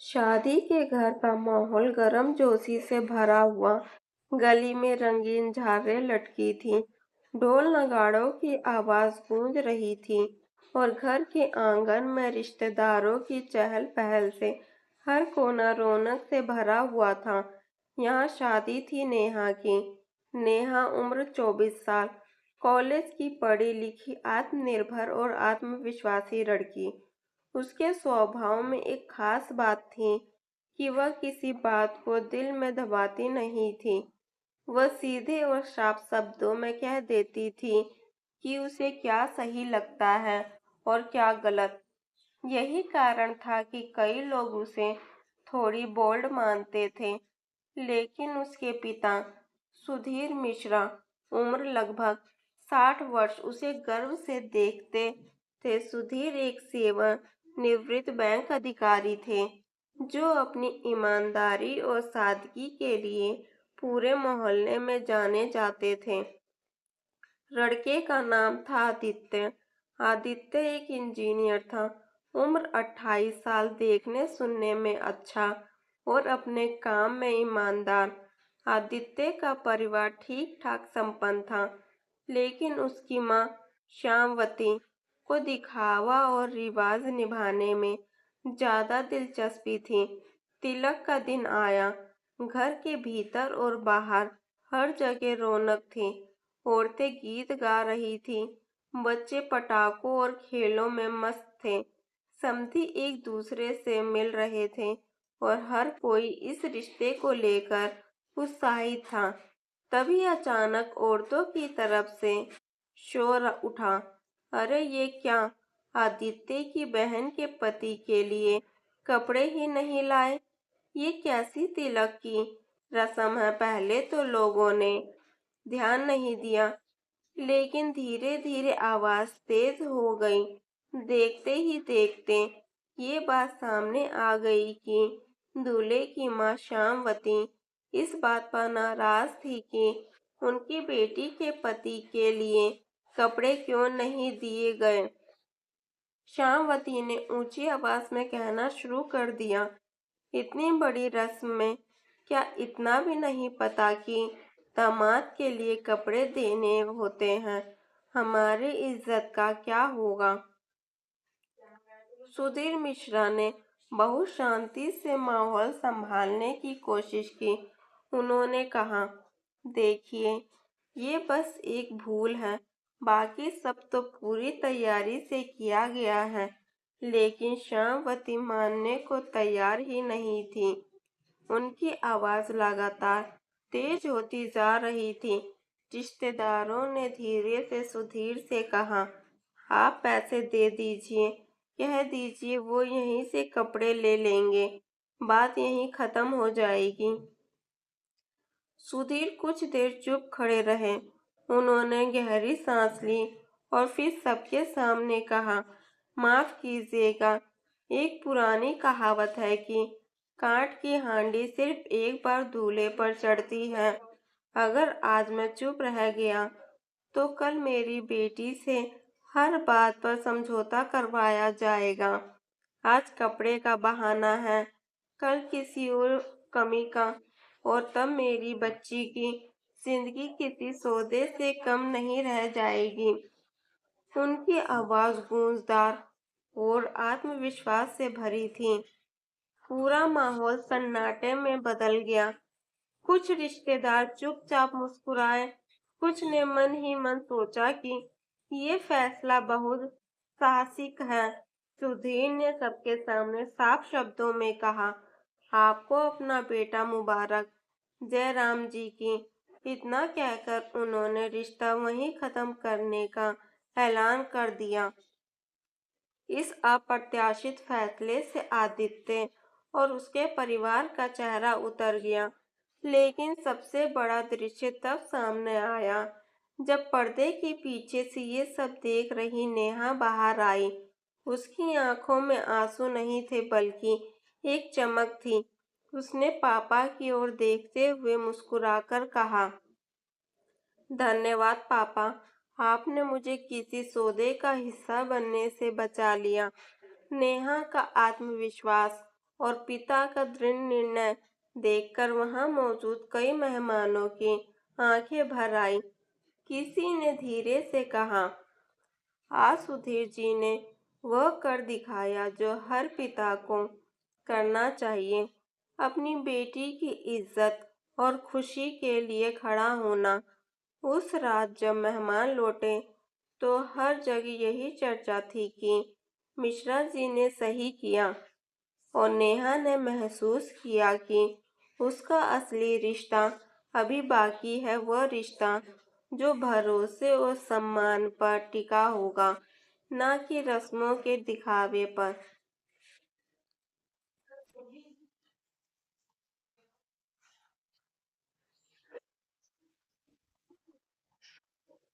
शादी के घर का माहौल गर्मजोशी से भरा हुआ। गली में रंगीन झालरें लटकी थीं, ढोल नगाड़ों की आवाज गूंज रही थी और घर के आंगन में रिश्तेदारों की चहल पहल से हर कोना रौनक से भरा हुआ था। यहाँ शादी थी नेहा की। नेहा उम्र 24 साल, कॉलेज की पढ़ी लिखी, आत्मनिर्भर और आत्मविश्वासी लड़की। उसके स्वभाव में एक खास बात थी कि वह किसी बात को दिल में दबाती नहीं थी। वह सीधे और साफ शब्दों में कह देती थी कि उसे क्या सही लगता है और क्या गलत। यही कारण था कि कई लोग उसे थोड़ी बोल्ड मानते थे, लेकिन उसके पिता सुधीर मिश्रा, उम्र लगभग 60 वर्ष, उसे गर्व से देखते थे। सुधीर एक सेवानिवृत्त बैंक अधिकारी थे जो अपनी ईमानदारी और सादगी के लिए पूरे मोहल्ले में जाने जाते थे। लड़के का नाम था आदित्य। आदित्य एक इंजीनियर था, उम्र 28 साल, देखने सुनने में अच्छा और अपने काम में ईमानदार। आदित्य का परिवार ठीक ठाक संपन्न था, लेकिन उसकी माँ श्यामवती को दिखावा और रिवाज निभाने में ज्यादा दिलचस्पी थी। तिलक का दिन आया। घर के भीतर और बाहर हर जगह रौनक थी। औरतें गीत गा रही थीं, बच्चे पटाखों और खेलों में मस्त थे। समधी एक दूसरे से मिल रहे थे और हर कोई इस रिश्ते को लेकर उत्साहित था। तभी अचानक औरतों की तरफ से शोर उठा, अरे ये क्या, आदित्य की बहन के पति के लिए कपड़े ही नहीं लाए। ये कैसी तिलक की रस्म है। पहले तो लोगों ने ध्यान नहीं दिया, लेकिन धीरे धीरे आवाज तेज हो गई। देखते ही देखते ये बात सामने आ गई कि दूल्हे की माँ श्यामवती इस बात पर नाराज थी कि उनकी बेटी के पति के लिए कपड़े क्यों नहीं दिए गए। श्यामवती ने ऊंची आवाज में कहना शुरू कर दिया, इतनी बड़ी रस्म में क्या इतना भी नहीं पता कि दामाद के लिए कपड़े देने होते हैं। हमारी इज्जत का क्या होगा। सुधीर मिश्रा ने बहुत शांति से माहौल संभालने की कोशिश की। उन्होंने कहा, देखिए, ये बस एक भूल है, बाकी सब तो पूरी तैयारी से किया गया है। लेकिन श्यामवती मानने को तैयार ही नहीं थी। उनकी आवाज लगातार तेज होती जा रही थी। रिश्तेदारों ने धीरे से सुधीर से कहा, आप पैसे दे दीजिए, कह दीजिए वो यहीं से कपड़े ले लेंगे, बात यहीं खत्म हो जाएगी। सुधीर कुछ देर चुप खड़े रहे। उन्होंने गहरी सांस ली और फिर सबके सामने कहा, माफ कीजिएगा, एक पुरानी कहावत है कि कांट की हांडी सिर्फ एक बार दूल्हे पर चढ़ती है। अगर आज मैं चुप रह गया तो कल मेरी बेटी से हर बात पर समझौता करवाया जाएगा। आज कपड़े का बहाना है, कल किसी और कमी का, और तब मेरी बच्ची की जिंदगी किसी सौदे से कम नहीं रह जाएगी। उनकी आवाज गूंजदार और आत्मविश्वास से भरी थी। पूरा माहौल सन्नाटे में बदल गया। कुछ रिश्तेदार चुपचाप मुस्कुराए, कुछ ने मन ही मन सोचा कि ये फैसला बहुत साहसिक है। सुधीर ने सबके सामने साफ शब्दों में कहा, आपको अपना बेटा मुबारक, जय राम जी की। इतना कहकर उन्होंने रिश्ता वहीं खत्म करने का ऐलान कर दिया। इस अप्रत्याशित फैसले से आदित्य और उसके परिवार का चेहरा उतर गया। लेकिन सबसे बड़ा दृश्य तब सामने आया जब पर्दे के पीछे से ये सब देख रही नेहा बाहर आई। उसकी आंखों में आंसू नहीं थे, बल्कि एक चमक थी। उसने पापा की ओर देखते हुए मुस्कुराकर कहा, धन्यवाद पापा, आपने मुझे किसी सौदे का हिस्सा बनने से बचा लिया। नेहा का आत्मविश्वास और पिता का दृढ़ निर्णय देखकर वहां मौजूद कई मेहमानों की आंखें भर आई। किसी ने धीरे से कहा, आज सुधीर जी ने वह कर दिखाया जो हर पिता को करना चाहिए, अपनी बेटी की इज्जत और खुशी के लिए खड़ा होना। उस रात जब मेहमान लौटे तो हर जगह यही चर्चा थी कि मिश्रा जी ने सही किया, और नेहा ने महसूस किया कि उसका असली रिश्ता अभी बाकी है, वह रिश्ता जो भरोसे और सम्मान पर टिका होगा, ना कि रस्मों के दिखावे पर।